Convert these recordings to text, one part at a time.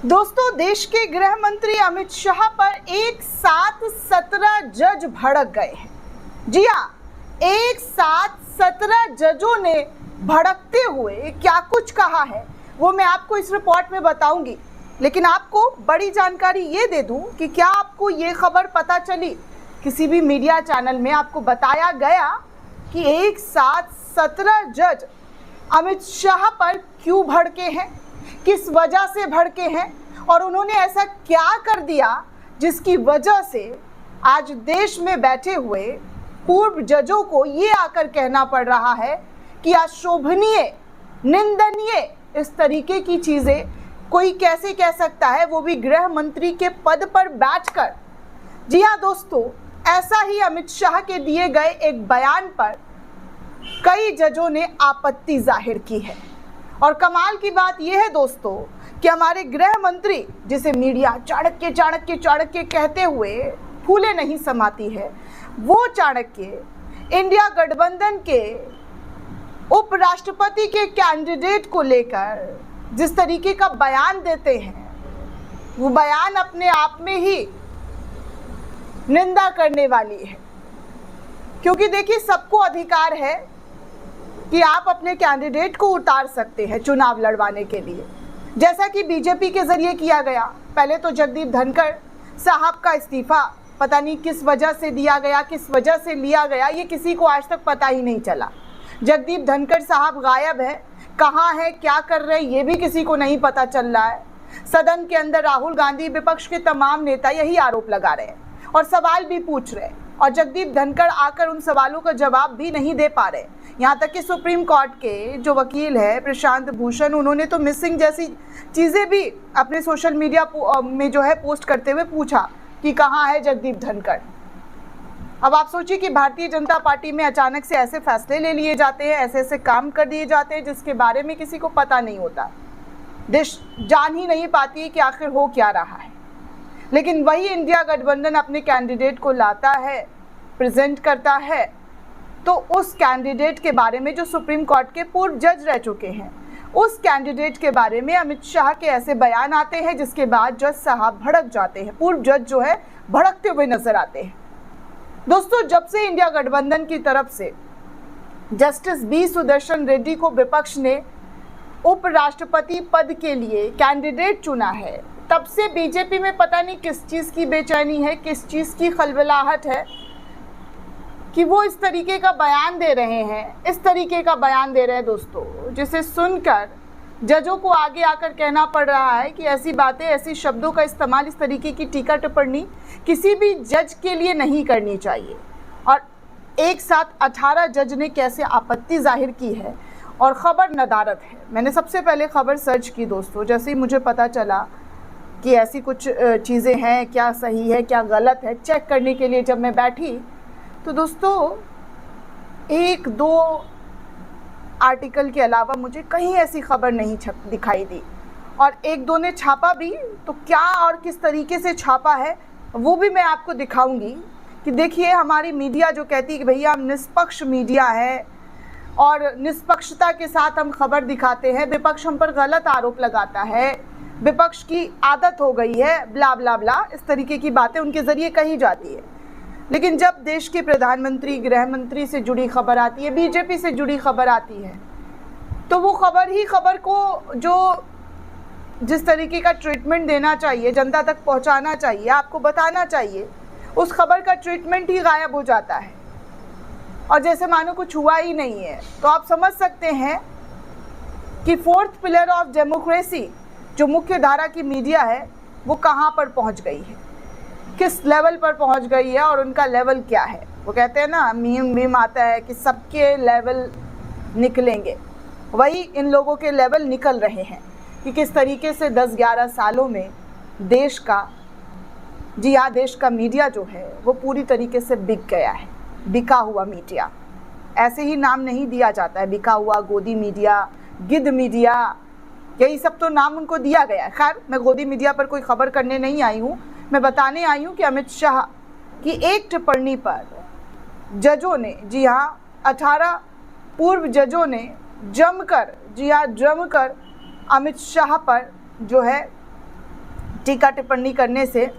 दोस्तों, देश के गृह मंत्री अमित शाह पर एक साथ 17 जज भड़क गए हैं। जी हाँ, एक साथ 17 जजों ने भड़कते हुए क्या कुछ कहा है वो मैं आपको इस रिपोर्ट में बताऊंगी। लेकिन आपको बड़ी जानकारी ये दे दूं कि क्या आपको ये खबर पता चली, किसी भी मीडिया चैनल में आपको बताया गया कि एक साथ 17 जज अमित शाह पर क्यों भड़के हैं, किस वजह से भड़के हैं और उन्होंने ऐसा क्या कर दिया जिसकी वजह से आज देश में बैठे हुए पूर्व जजों को ये आकर कहना पड़ रहा है कि अशोभनीय, निंदनीय इस तरीके की चीज़ें कोई कैसे कह सकता है, वो भी गृह मंत्री के पद पर बैठकर। जी हाँ दोस्तों, ऐसा ही अमित शाह के दिए गए एक बयान पर कई जजों ने आपत्ति जाहिर की है। और कमाल की बात यह है दोस्तों कि हमारे गृह मंत्री, जिसे मीडिया चाणक्य चाणक्य चाणक्य कहते हुए फूले नहीं समाती है, वो चाणक्य इंडिया गठबंधन के उपराष्ट्रपति के कैंडिडेट को लेकर जिस तरीके का बयान देते हैं, वो बयान अपने आप में ही निंदा करने वाली है। क्योंकि देखिए, सबको अधिकार है कि आप अपने कैंडिडेट को उतार सकते हैं चुनाव लड़वाने के लिए, जैसा कि बीजेपी के जरिए किया गया। पहले तो जगदीप धनखड़ साहब का इस्तीफा पता नहीं किस वजह से दिया गया, किस वजह से लिया गया, ये किसी को आज तक पता ही नहीं चला। जगदीप धनखड़ साहब गायब है, कहाँ है, क्या कर रहे हैं, ये भी किसी को नहीं पता चल रहा है। सदन के अंदर राहुल गांधी, विपक्ष के तमाम नेता यही आरोप लगा रहे हैं और सवाल भी पूछ रहे हैं, और जगदीप धनखड़ आकर उन सवालों का जवाब भी नहीं दे पा रहे। यहाँ तक कि सुप्रीम कोर्ट के जो वकील है प्रशांत भूषण, उन्होंने तो मिसिंग जैसी चीज़ें भी अपने सोशल मीडिया में जो है पोस्ट करते हुए पूछा कि कहाँ है जगदीप धनखड़। अब आप सोचिए कि भारतीय जनता पार्टी में अचानक से ऐसे फैसले ले लिए जाते हैं, ऐसे ऐसे काम कर दिए जाते हैं जिसके बारे में किसी को पता नहीं होता। देश जान ही नहीं पाती है कि आखिर हो क्या रहा है। लेकिन वही इंडिया गठबंधन अपने कैंडिडेट को लाता है, प्रेजेंट करता है, तो उस कैंडिडेट के बारे में जो सुप्रीम कोर्ट के पूर्व जज रह चुके हैं, उस कैंडिडेट के बारे में अमित शाह के ऐसे बयान आते हैं जिसके बाद जज साहब भड़क जाते हैं। पूर्व जज जो है भड़कते हुए नजर आते हैं। दोस्तों, जब से इंडिया गठबंधन की तरफ से जस्टिस बी सुदर्शन रेड्डी को विपक्ष ने उपराष्ट्रपति पद के लिए कैंडिडेट चुना है, तब से बीजेपी में पता नहीं किस चीज़ की बेचैनी है, किस चीज़ की खलबलाहट है कि वो इस तरीके का बयान दे रहे हैं, इस तरीके का बयान दे रहे हैं दोस्तों, जिसे सुनकर जजों को आगे आकर कहना पड़ रहा है कि ऐसी बातें, ऐसी शब्दों का इस्तेमाल, इस तरीके की टीका टिप्पणी किसी भी जज के लिए नहीं करनी चाहिए। और एक साथ 18 जज ने कैसे आपत्ति जाहिर की है, और ख़बर नदारत है। मैंने सबसे पहले खबर सर्च की दोस्तों, जैसे ही मुझे पता चला कि ऐसी कुछ चीज़ें हैं, क्या सही है क्या गलत है, चेक करने के लिए जब मैं बैठी तो दोस्तों एक दो आर्टिकल के अलावा मुझे कहीं ऐसी खबर नहीं दिखाई दी। और एक दो ने छापा भी, तो क्या और किस तरीके से छापा है वो भी मैं आपको दिखाऊंगी। कि देखिए, हमारी मीडिया जो कहती है कि भैया हम निष्पक्ष मीडिया है और निष्पक्षता के साथ हम खबर दिखाते हैं, विपक्ष हम पर गलत आरोप लगाता है, विपक्ष की आदत हो गई है, ब्ला ब्ला ब्ला, इस तरीके की बातें उनके ज़रिए कही जाती है। लेकिन जब देश के प्रधानमंत्री, गृह मंत्री से जुड़ी खबर आती है, बीजेपी से जुड़ी खबर आती है, तो वो खबर को जो जिस तरीके का ट्रीटमेंट देना चाहिए, जनता तक पहुंचाना चाहिए, आपको बताना चाहिए, उस खबर का ट्रीटमेंट ही गायब हो जाता है और जैसे मानो कुछ हुआ ही नहीं है। तो आप समझ सकते हैं कि फोर्थ पिलर ऑफ डेमोक्रेसी, जो मुख्य धारा की मीडिया है, वो कहाँ पर पहुँच गई है, किस लेवल पर पहुंच गई है और उनका लेवल क्या है। वो कहते हैं ना, मीम आता है कि सबके लेवल निकलेंगे, वही इन लोगों के लेवल निकल रहे हैं कि किस तरीके से 10-11 सालों में देश का, जी हाँ, देश का मीडिया जो है वो पूरी तरीके से बिक गया है। बिका हुआ मीडिया, ऐसे ही नाम नहीं दिया जाता है, बिका हुआ, गोदी मीडिया, गिद्ध मीडिया, यही सब तो नाम उनको दिया गया है। खैर, मैं गोदी मीडिया पर कोई खबर करने नहीं आई हूँ, मैं बताने आई हूँ कि अमित शाह की एक टिप्पणी पर जजों ने, जी हाँ 18 पूर्व जजों ने जमकर, जी हाँ जमकर अमित शाह पर जो है टीका टिप्पणी करने से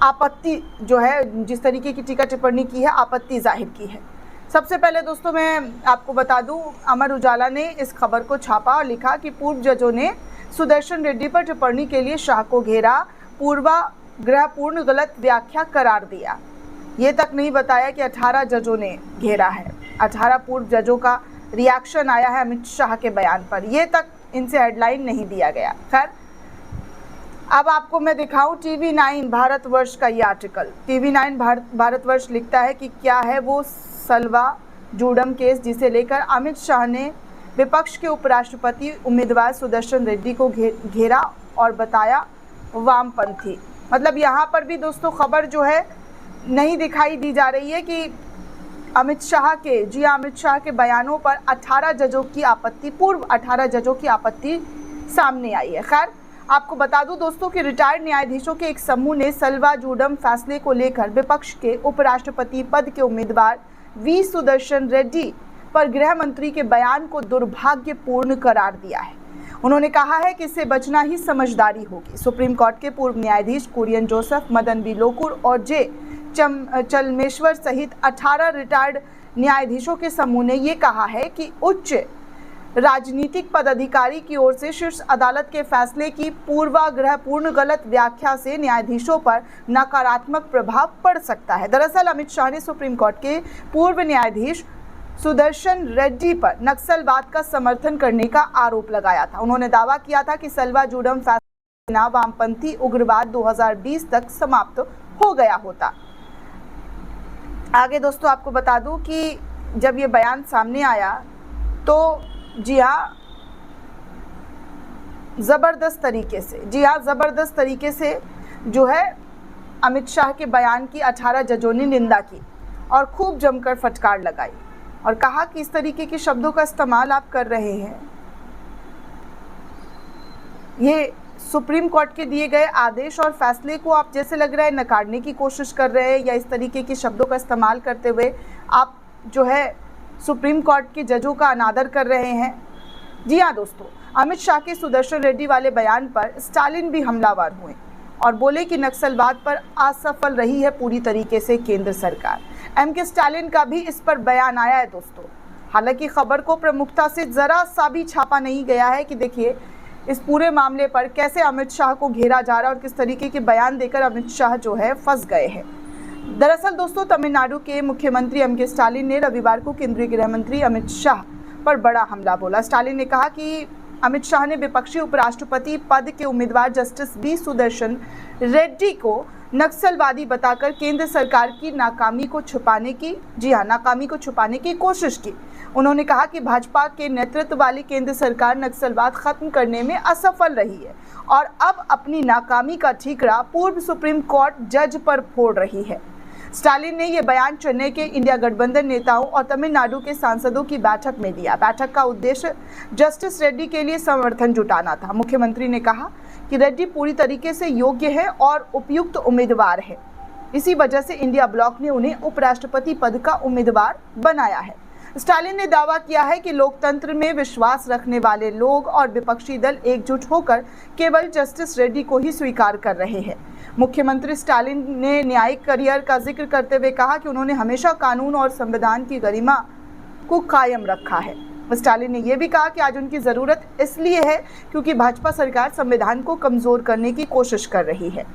आपत्ति जो है, जिस तरीके की टीका टिप्पणी की है, आपत्ति जाहिर की है। सबसे पहले दोस्तों मैं आपको बता दूं, अमर उजाला ने इस खबर को छापा और लिखा कि पूर्व जजों ने सुदर्शन रेड्डी पर टिप्पणी के लिए शाह को घेरा, पूर्वाग्रहपूर्ण गलत व्याख्या करार दिया। ये तक नहीं बताया कि 18 जजों ने घेरा है। 18 पूर्व जजों का रिएक्शन आया है अमित शाह के बयान पर, ये तक इनसे हेडलाइन नहीं दिया गया। खैर, अब आपको मैं दिखाऊं TV9 भारतवर्ष का ये आर्टिकल। TV9 भारतवर्ष लिखता है कि क्या है वो सलवा जूडम केस जिसे लेकर अमित शाह ने विपक्ष के उपराष्ट्रपति उम्मीदवार सुदर्शन रेड्डी को घेरा और बताया वामपंथी। मतलब यहाँ पर भी दोस्तों खबर जो है नहीं दिखाई दी जा रही है कि अमित शाह के बयानों पर 18 जजों की आपत्ति, पूर्व 18 जजों की आपत्ति सामने आई है। खैर, आपको बता दूं दोस्तों कि रिटायर्ड न्यायाधीशों के एक समूह ने सलवा जूडम फैसले को लेकर विपक्ष के उपराष्ट्रपति पद के उम्मीदवार वी सुदर्शन रेड्डी पर गृह मंत्री के बयान को दुर्भाग्यपूर्ण करार दिया है। उन्होंने कहा है कि इससे बचना ही समझदारी होगी। सुप्रीम कोर्ट के पूर्व न्यायाधीश कुरियन जोसेफ, मदन बी लोकुर और जे चलमेश्वर सहित 18 रिटायर्ड न्यायाधीशों के समूह ने ये कहा है कि उच्च राजनीतिक पदाधिकारी की ओर से शीर्ष अदालत के फैसले की पूर्वाग्रहपूर्ण गलत व्याख्या से न्यायाधीशों पर नकारात्मक प्रभाव पड़ सकता है। दरअसल अमित शाह ने सुप्रीम कोर्ट के पूर्व न्यायाधीश सुदर्शन रेड्डी पर नक्सलवाद का समर्थन करने का आरोप लगाया था। उन्होंने दावा किया था कि सलवा जूडम फैसला वामपंथी उग्रवाद 2020 तक समाप्त हो गया होता। आगे दोस्तों आपको बता दूं कि जब ये बयान सामने आया तो जी हाँ, ज़बरदस्त तरीके से जो है अमित शाह के बयान की 18 जजों ने निंदा की और खूब जमकर फटकार लगाई और कहा कि इस तरीके के शब्दों का इस्तेमाल आप कर रहे हैं, ये सुप्रीम कोर्ट के दिए गए आदेश और फैसले को आप जैसे लग रहा है नकारने की कोशिश कर रहे हैं, या इस तरीके के शब्दों का इस्तेमाल करते हुए आप जो है सुप्रीम कोर्ट के जजों का अनादर कर रहे हैं। जी हाँ दोस्तों, अमित शाह के सुदर्शन रेड्डी वाले बयान पर स्टालिन भी हमलावर हुए और बोले कि नक्सलवाद पर असफल रही है पूरी तरीके से केंद्र सरकार। MK स्टालिन का भी इस पर बयान आया है दोस्तों। हालांकि खबर को प्रमुखता से ज़रा सा भी छापा नहीं गया है कि देखिए इस पूरे मामले पर कैसे अमित शाह को घेरा जा रहा है और किस तरीके के बयान देकर अमित शाह जो है फंस गए हैं। दरअसल दोस्तों तमिलनाडु के मुख्यमंत्री MK स्टालिन ने रविवार को केंद्रीय गृह मंत्री अमित शाह पर बड़ा हमला बोला। स्टालिन ने कहा कि अमित शाह ने विपक्षी उपराष्ट्रपति पद के उम्मीदवार जस्टिस बी सुदर्शन रेड्डी को नक्सलवादी बताकर केंद्र सरकार की नाकामी को छुपाने की कोशिश की। उन्होंने कहा कि भाजपा के नेतृत्व वाली केंद्र सरकार नक्सलवाद खत्म करने में असफल रही है और अब अपनी नाकामी का ठीकरा पूर्व सुप्रीम कोर्ट जज पर फोड़ रही है। स्टालिन ने यह बयान चेन्नई के इंडिया गठबंधन नेताओं और तमिलनाडु के सांसदों की बैठक में दिया। बैठक का उद्देश्य जस्टिस रेड्डी के लिए समर्थन जुटाना था। मुख्यमंत्री ने कहा कि रेड्डी पूरी तरीके से योग्य है और उपयुक्त उम्मीदवार है, इसी वजह से इंडिया ब्लॉक ने उन्हें उपराष्ट्रपति पद का उम्मीदवार बनाया है। स्टालिन ने दावा किया है कि लोकतंत्र में विश्वास रखने वाले लोग और विपक्षी दल एकजुट होकर केवल जस्टिस रेड्डी को ही स्वीकार कर रहे हैं। मुख्यमंत्री स्टालिन ने न्यायिक करियर का जिक्र करते हुए कहा कि उन्होंने हमेशा कानून और संविधान की गरिमा को कायम रखा है। स्टालिन ने यह भी कहा कि आज उनकी ज़रूरत इसलिए है क्योंकि भाजपा सरकार संविधान को कमज़ोर करने की कोशिश कर रही है।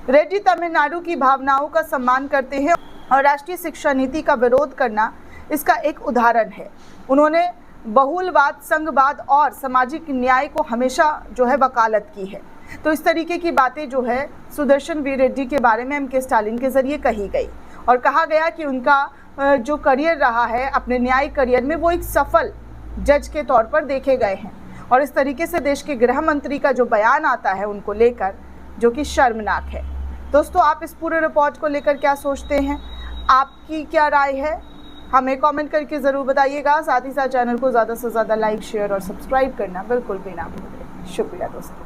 रेड्डी तमिलनाडु की भावनाओं का सम्मान करते हैं और राष्ट्रीय शिक्षा नीति का विरोध करना इसका एक उदाहरण है। उन्होंने बहुलवाद, संघवाद और सामाजिक न्याय को हमेशा जो है वकालत की है। तो इस तरीके की बातें जो है सुदर्शन वी रेड्डी के बारे में MK स्टालिन के ज़रिए कही गई और कहा गया कि उनका जो करियर रहा है अपने न्यायिक करियर में वो एक सफल जज के तौर पर देखे गए हैं। और इस तरीके से देश के गृह मंत्री का जो बयान आता है उनको लेकर, जो कि शर्मनाक है। दोस्तों, आप इस पूरे रिपोर्ट को लेकर क्या सोचते हैं, आपकी क्या राय है, हमें कमेंट करके ज़रूर बताइएगा। साथ ही साथ चैनल को ज़्यादा से ज़्यादा लाइक, शेयर और सब्सक्राइब करना बिल्कुल भी ना भूलें। शुक्रिया दोस्तों।